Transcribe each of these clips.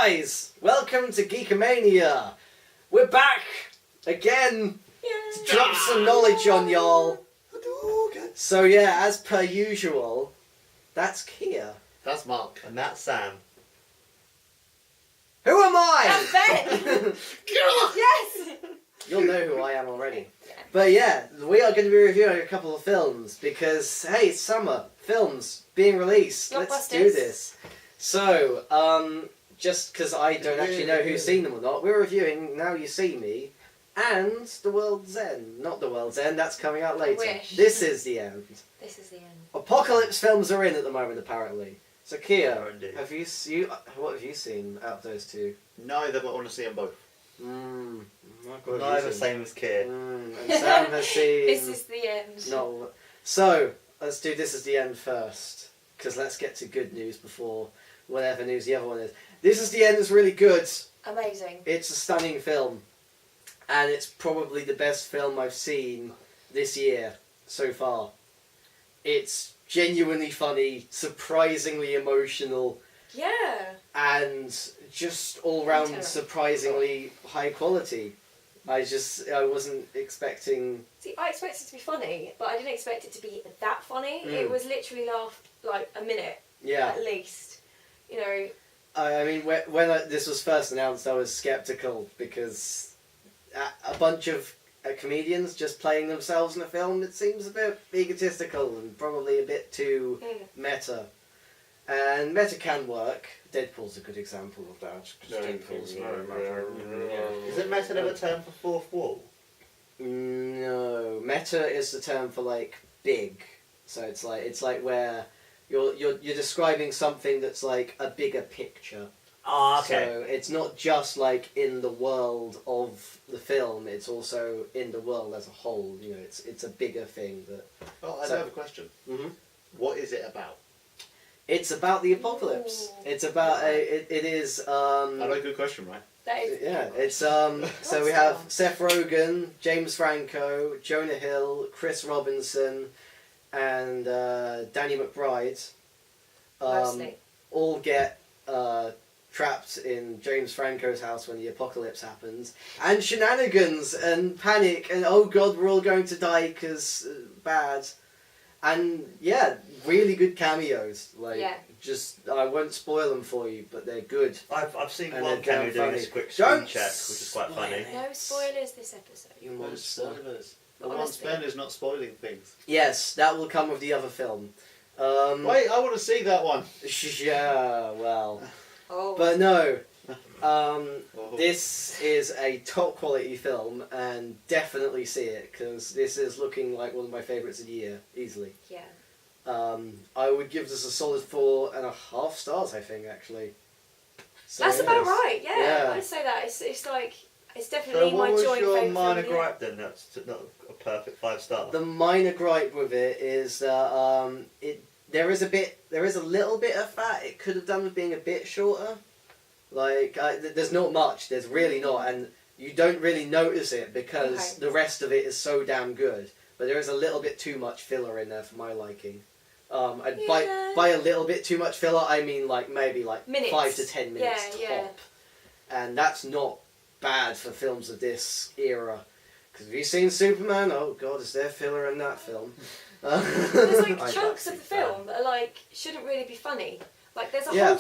guys, welcome to GEEKAMANIA. We're back again to drop some knowledge on y'all. So yeah, as per usual, that's Kier. That's Mark. And that's Sam. Who am I? That's Ben! Yes! You'll know who I am already. But yeah, we are going to be reviewing a couple of films because, hey, it's summer. Films being released. Let's do this. So, just because I don't actually know who's seen them or not, we're reviewing Now You See Me and The World's End. Not The World's End, that's coming out later. This is the end. This is the end. Apocalypse films are in at the moment, apparently. So, Kier, what have you seen out of those two? Neither, but I want to see them both. Neither same as Kier. And Sam has seen... This is the end. No. So, let's do This Is the End first. Because let's get to good news before whatever news the other one is. This Is the End is really good. Amazing. It's a stunning film. And it's probably the best film I've seen this year so far. It's genuinely funny, surprisingly emotional. Yeah. And just all round surprisingly high quality. I wasn't expecting... See, I expected it to be funny, but I didn't expect it to be that funny. It was literally like a minute, at least. You know... I mean, when this was first announced, I was sceptical because a bunch of comedians just playing themselves in a film, it seems a bit egotistical and probably a bit too meta. And meta can work. Deadpool's a good example of that. Is it meta never term for fourth wall? No, meta is the term for like big. So it's like where you're describing something that's like a bigger picture. Ah, okay. So it's not just like in the world of the film; it's also in the world as a whole. You know, it's a bigger thing that. Oh, I have a question. What is it about? It's about the apocalypse. Ooh. It's about it is. I like a good question, right? That is It's so we have Seth Rogen, James Franco, Jonah Hill, Chris Robinson, and Danny McBride. Mostly. All get trapped in James Franco's house when the apocalypse happens, and shenanigans and panic and oh god, we're all going to die because bad. And yeah, really good cameos. Just I won't spoil them for you, but they're good. I've seen And one they're cameo damn doing funny. this quick Don't screen check, which is quite spoil funny. it. no spoilers this episode. You No monster. spoilers. The one Honestly. Ben is not spoiling things. Yes, that will come with the other film. Wait, I want to see that one. Yeah, well. Oh. But no, this is a top quality film and definitely see it because this is looking like one of my favourites of the year, easily. Yeah. I would give this a solid 4.5 stars, I think, actually. So, That's about right. Yeah, Yeah. I'd say that. It's like it's So definitely what my was joint your favourite minor film of the year. gripe then? That's not a perfect 5-star. The minor gripe with it is that there is a little bit of fat it could have done with being a bit shorter. Like there's not much. There's really not, and you don't really notice it because the rest of it is so damn good. But there is a little bit too much filler in there for my liking. And by a little bit too much filler, I mean like maybe like Minutes. 5 to 10 minutes top. Yeah. And that's not bad for films of this era. Because have you seen Superman? Oh god, is there filler in that film? There's like I chunks can't of the see that. film that are like shouldn't really be funny. Like there's a Yeah.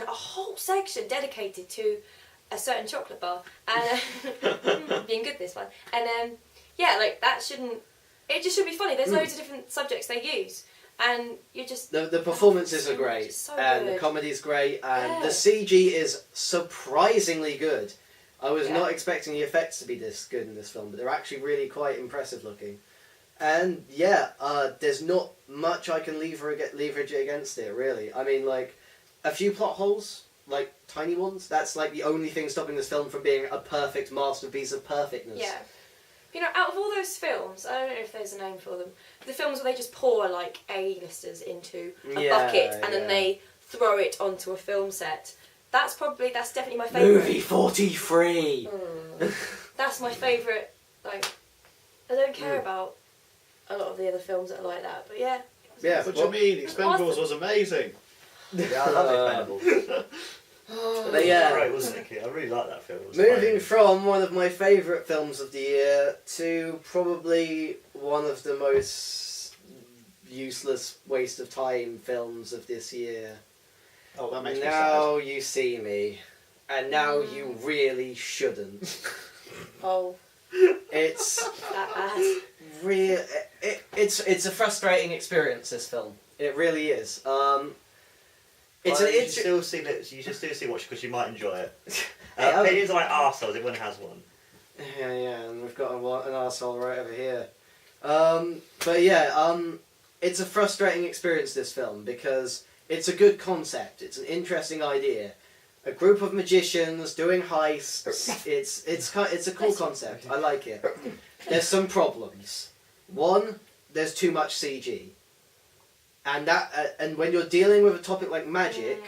whole section dedicated to a certain chocolate bar and being good this one. And yeah, like that shouldn't. It just should be funny. There's loads of different subjects they use, and you just The performances are great, It's so and good. the comedy's great, and the Yeah. CG is surprisingly good. I was Yeah. not expecting the effects to be this good in this film, but they're actually really impressive looking. And yeah, there's not much I can leverage against it, really. I mean, like, a few plot holes, like tiny ones, that's like the only thing stopping this film from being a perfect masterpiece of perfectness. Yeah. You know, out of all those films, I don't know if there's a name for them, the films where they just pour like A-listers into a bucket and then they throw it onto a film set. That's definitely my favourite. Movie 43! That's my favourite. Like, I don't care about a lot of the other films that are like that, but yeah. Yeah, What do you mean? Expendables was amazing. Yeah, I love Expendables. But yeah. Great, wasn't it, Kier? I really like that film. It was Moving funny. from one of my favourite films of the year to probably one of the most useless waste of time films of this year. Oh, that makes me Now You See Me, and now you really shouldn't. Oh, It's that bad. it's a frustrating experience. This film, it really is. It's Well, an you it's should still see it. You should still see watch because you might enjoy it. Hey, Opinions are like arseholes. Everyone has one. yeah, and we've got an arsehole right over here. But yeah, it's a frustrating experience, this film, because it's a good concept. It's an interesting idea. A group of magicians doing heists. It's a cool concept. I like it. There's some problems. One, there's too much CG. And and when you're dealing with a topic like magic,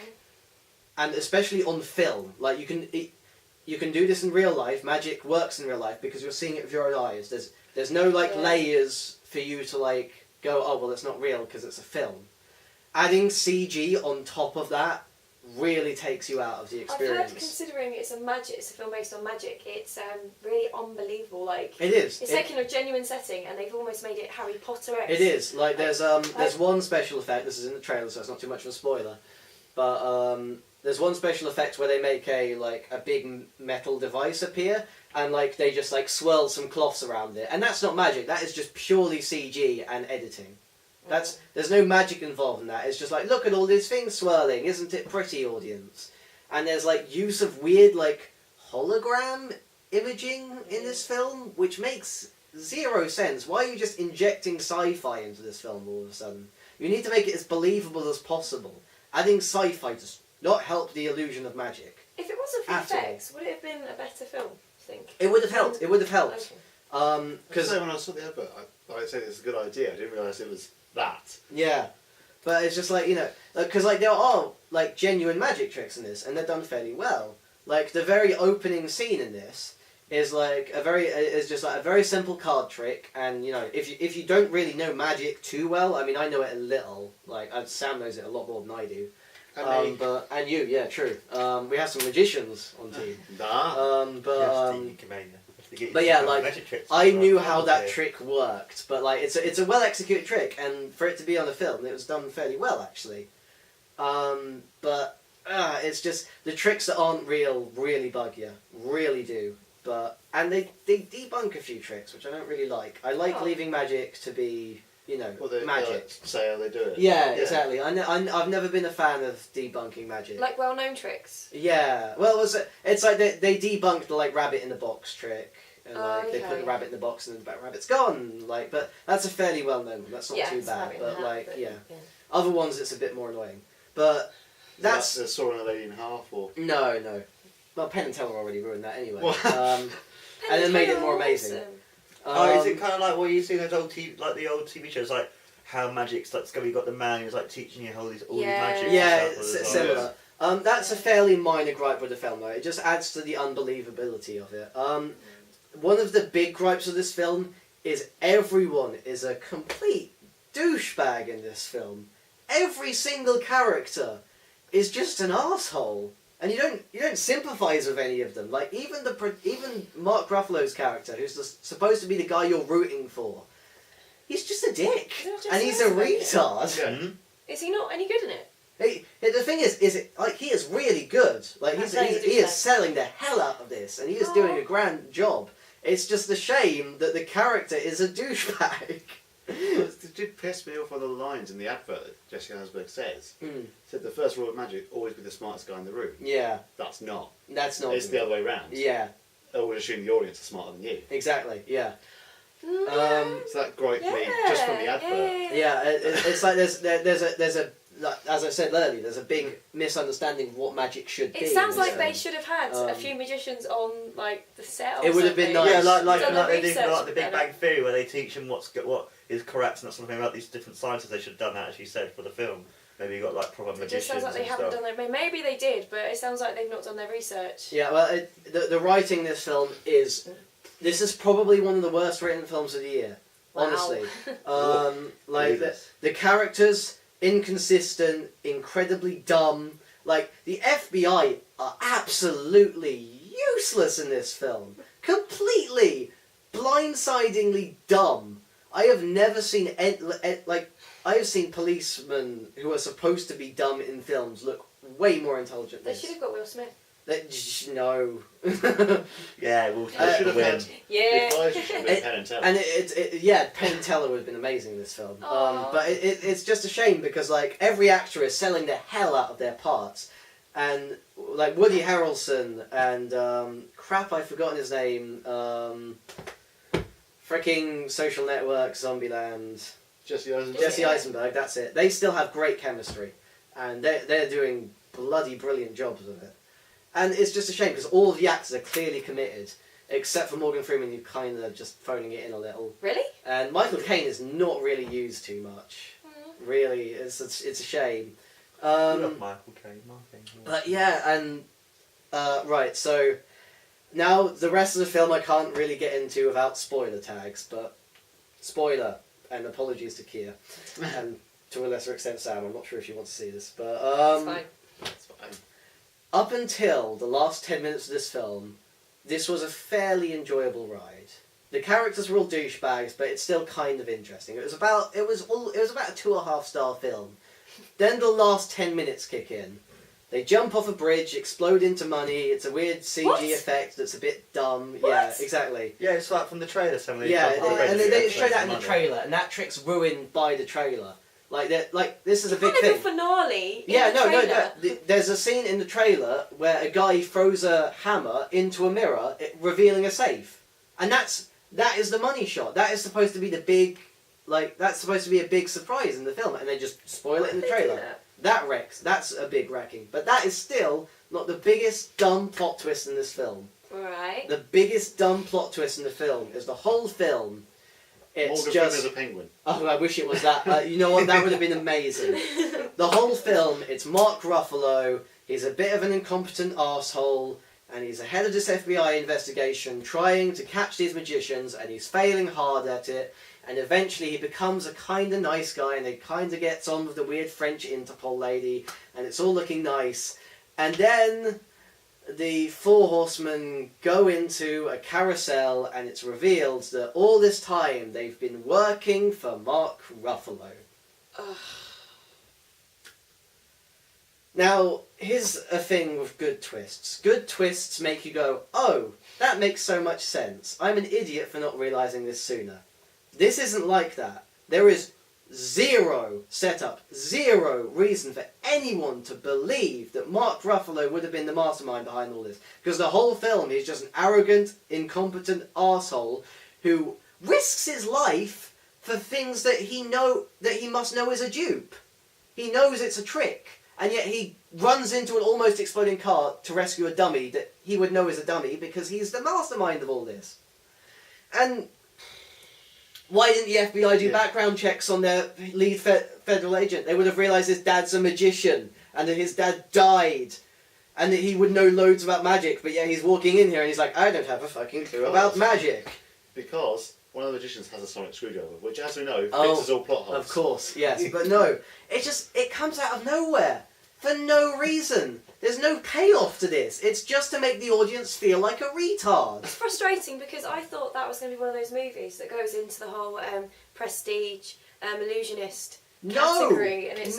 and especially on film, like you can do this in real life. Magic works in real life because you're seeing it with your own eyes. There's no layers for you to go, oh well, it's not real because it's a film. Adding CG on top of that really takes you out of the experience. I've heard, considering it's a film based on magic, it's really unbelievable. Like It is. It's taken a genuine setting and they've almost made it Harry Potter-esque. It is. Like there's one special effect. This is in the trailer, so it's not too much of a spoiler. But there's one special effect where they make a big metal device appear, and they just swirl some cloths around it, and that's not magic. That is just purely CG and editing. There's no magic involved in that. It's just look at all these things swirling, isn't it pretty, audience? And there's use of weird hologram imaging in this film, which makes zero sense. Why are you just injecting sci-fi into this film all of a sudden? You need to make it as believable as possible. Adding sci-fi does not help the illusion of magic. If it wasn't for At all. effects, would it have been a better film, I think? It would have helped. It would have helped. Okay. Because when I saw the advert, I said it's a good idea. I didn't realise it was that. Yeah, but it's just because there are genuine magic tricks in this, and they're done fairly well. The very opening scene in this is just a very simple card trick, and if you don't really know magic too well, I mean I know it a little. Sam knows it a lot more than I do. And you, yeah, true. We have some magicians on team. But yeah, I knew how that trick worked, but it's a well executed trick, and for it to be on a film, it was done fairly well actually. But it's just the tricks that aren't real really bug you, really do. And they debunk a few tricks, which I don't really like. I like leaving magic to be magic. Say how they do it. Yeah, exactly. I've never been a fan of debunking magic. Well-known tricks. Yeah, well, it's they debunked the rabbit in the box trick, and they put the rabbit in the box and then the rabbit's gone. But that's a fairly well-known one. That's not too bad. But other ones it's a bit more annoying. But that's sawing a lady in half, or no. Well, Penn and Teller already ruined that anyway. And then made it more amazing. Is it kind of like what you see in those old the old TV shows, how magic's you got the man who's teaching you all these magic. Yeah, and it's stuff similar. That's a fairly minor gripe with the film, though. It just adds to the unbelievability of it. One of the big gripes of this film is everyone is a complete douchebag in this film. Every single character is just an asshole, and you don't sympathise with any of them. Even Mark Ruffalo's character, who's supposed to be the guy you're rooting for, he's just a dick, and he's a retard. Yeah. Is he not any good in it? The thing is he is really good. He is selling the hell out of this, and he is doing a grand job. It's just a shame that the character is a douchebag. It did piss me off on the lines in the advert that Jessica Hasberg says. Said the first rule of magic, always be the smartest guy in the room. Yeah. That's not. It's the other way around. Yeah. Always assume the audience is smarter than you. Exactly, yeah. So that griped me just from the advert. Yeah, it's there's a as I said earlier, there's a big misunderstanding of what magic should be. It sounds like they should have had a few magicians on the set. It would have been nice. Yeah, like they they did the Big Bang Theory, where they teach them what is correct and not something about these different sciences. They should have done that, as you said, for the film. Maybe you got proper magicians. It just sounds like they haven't done their. Maybe they did, but it sounds like they've not done their research. Yeah, well, the writing in this film is. This is probably one of the worst written films of the year. Wow. Honestly, the characters inconsistent, incredibly dumb. Like, the FBI are absolutely useless in this film. Completely, blindsidingly dumb. I have never seen, I have seen policemen who are supposed to be dumb in films look way more intelligent than They this. should have got Will Smith. No. Yeah, we'll should have win. had. Yeah. The advisor should have been Penn and Teller. And yeah, Penn Teller would have been amazing in this film. Aw. But it's just a shame because like every actor is selling the hell out of their parts, and like Woody Harrelson and crap, I've forgotten his name. Freaking Social Network, Zombieland. Jesse Eisenberg. That's it. They still have great chemistry, and they're doing bloody brilliant jobs with it. And it's just a shame because all of the actors are clearly committed, except for Morgan Freeman, who kind of just phoning it in a little. Really? And Michael Caine is not really used too much. Really, it's a shame. We love Michael Caine. But yeah, and right, so now the rest of the film I can't really get into without spoiler tags, but spoiler, and apologies to Kier, and to a lesser extent Sam. I'm not sure if you want to see this, but It's fine. That's fine. up until the last 10 minutes of this film, this was a fairly enjoyable ride. The characters were all douchebags, but it's still kind of interesting. It was about a 2.5 star film. Then the last 10 minutes kick in. They jump off a bridge, explode into money. It's a weird CG What? effect that's a bit dumb. What? Yeah, exactly. Yeah, it's like from the trailer. Some of these Yeah, jump on the and bridge they and show that in the money. trailer, and that trick's ruined by the trailer. Like this is a big Kind of thing. a finale. Yeah, in the no. trailer. There's a scene in the trailer where a guy throws a hammer into a mirror, revealing a safe, and that is the money shot. That is supposed to be the big, that's supposed to be a big surprise in the film, and they just spoil it in the They do trailer. that. That wrecks. That's a big wrecking, but that is still not the biggest dumb plot twist in this film. Right. The biggest dumb plot twist in the film is the whole film. It's Morgan just. Freeman's a penguin. Oh, I wish it was that. You know what? That would have been amazing. The whole film, it's Mark Ruffalo. He's a bit of an incompetent arsehole, and he's ahead of this FBI investigation, trying to catch these magicians, and he's failing hard at it. And eventually, he becomes a kind of nice guy, and he kind of gets on with the weird French Interpol lady, and it's all looking nice. And then the four horsemen go into a carousel, and it's revealed that all this time they've been working for Mark Ruffalo. Ugh. Now, here's a thing with good twists. Good twists make you go, oh, that makes so much sense. I'm an idiot for not realising this sooner. This isn't like that. There is zero setup, zero reason for anyone to believe that Mark Ruffalo would have been the mastermind behind all this. Because the whole film, he's just an arrogant, incompetent arsehole who risks his life for things that he must know is a dupe. He knows it's a trick, and yet he runs into an almost exploding car to rescue a dummy that he would know is a dummy because he's the mastermind of all this. And why didn't the FBI do background checks on their lead federal agent? They would have realised his dad's a magician and that his dad died and that he would know loads about magic, but yeah, he's walking in here and he's like, I don't have a fucking clue about magic. Because one of the magicians has a sonic screwdriver, which, as we know, Oh, fixes all plot holes. Of course, yes. But no, it comes out of nowhere. For no reason. There's no payoff to this. It's just to make the audience feel like a retard. It's frustrating because I thought that was going to be one of those movies that goes into the whole prestige, illusionist category. And it's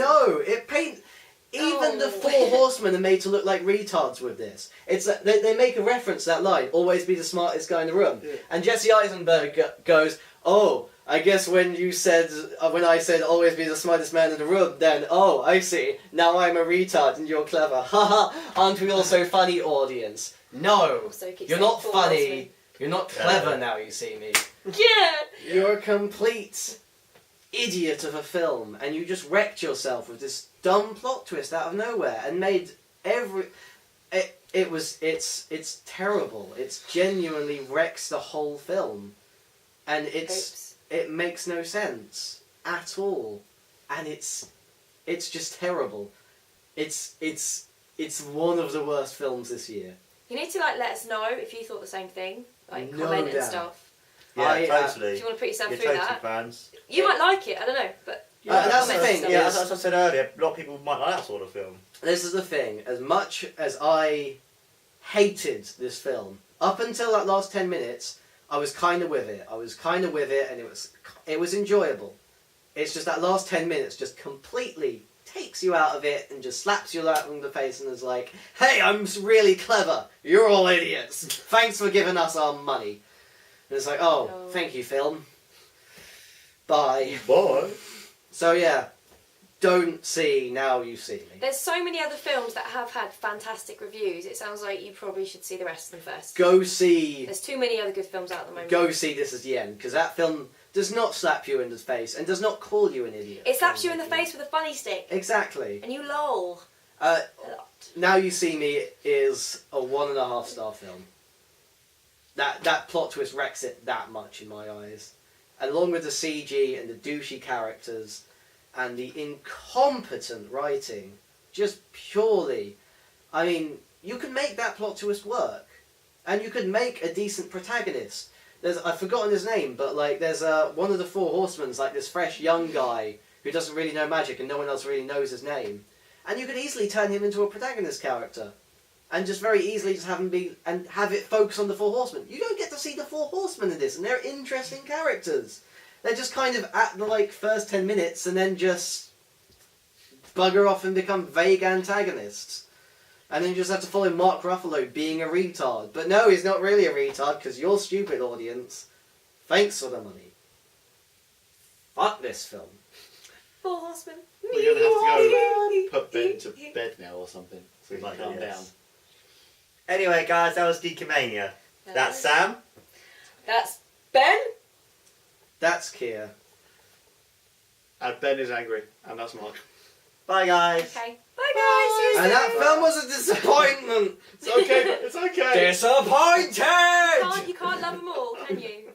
Even the four horsemen are made to look like retards with this. It's they make a reference to that line, always be the smartest guy in the room. Yeah. And Jesse Eisenberg goes, oh, I guess when I said always be the smartest man in the room, then, oh, I see, now I'm a retard and you're clever. Haha, aren't we all so funny, audience? No, Also keeps you're saying not four funny, horsemen. you're not clever now you see me. Yeah! You're a complete idiot of a film, and you just wrecked yourself with this dumb plot twist out of nowhere, and made it's terrible. It genuinely wrecks the whole film, and it makes no sense at all, and it's just terrible. It's one of the worst films this year. You need to let us know if you thought the same thing, No comment and doubt. stuff. Yeah, If totally. you want to put yourself You're through totally that. fans. You might like it, I don't know, but that's the comment thing, and yeah. stuff. As I said earlier, a lot of people might like that sort of film. This is the thing. As much as I hated this film, up until that last 10 minutes, I was kind of with it. And it was enjoyable. It's just that last 10 minutes just completely takes you out of it and just slaps you out in the face and is like, hey, I'm really clever. You're all idiots. Thanks for giving us our money. And it's like, oh, No. thank you, film. Bye. Boy. So yeah, don't see Now You See Me. There's so many other films that have had fantastic reviews. It sounds like you probably should see the rest of them first. Go see There's too many other good films out at the moment. This Is the End, because that film does not slap you in the face and does not call you an idiot. It slaps you in the face with a funny stick. Exactly. And you lol. Uh, A lot. Now You See Me is a 1.5 star film. That plot twist wrecks it that much in my eyes. Along with the CG and the douchey characters and the incompetent writing, just purely, I mean, you can make that plot twist work. And you could make a decent protagonist. I've forgotten his name, but like there's one of the Four Horsemen's, like this fresh young guy who doesn't really know magic and no one else really knows his name. And you could easily turn him into a protagonist character. And just very easily just have him be, and have it focus on the Four Horsemen. You don't get to see the Four Horsemen in this, and they're interesting characters. They're just kind of at the like first 10 minutes and then just bugger off and become vague antagonists. And then you just have to follow Mark Ruffalo being a retard. But no, he's not really a retard, because you're stupid, audience. Thanks for the money. Fuck this film. Four Horsemen. We're going to have to go put Ben to bed now or something, so he can calm down. Anyway, guys, that was GEEKAMANIA. That's Sam. That's Ben. That's Kier. And Ben is angry, and that's Mark. Bye, guys. Okay. Bye guys. See you And that soon. film was a disappointment. It's okay, it's okay. Disappointed! You can't love them all, can you?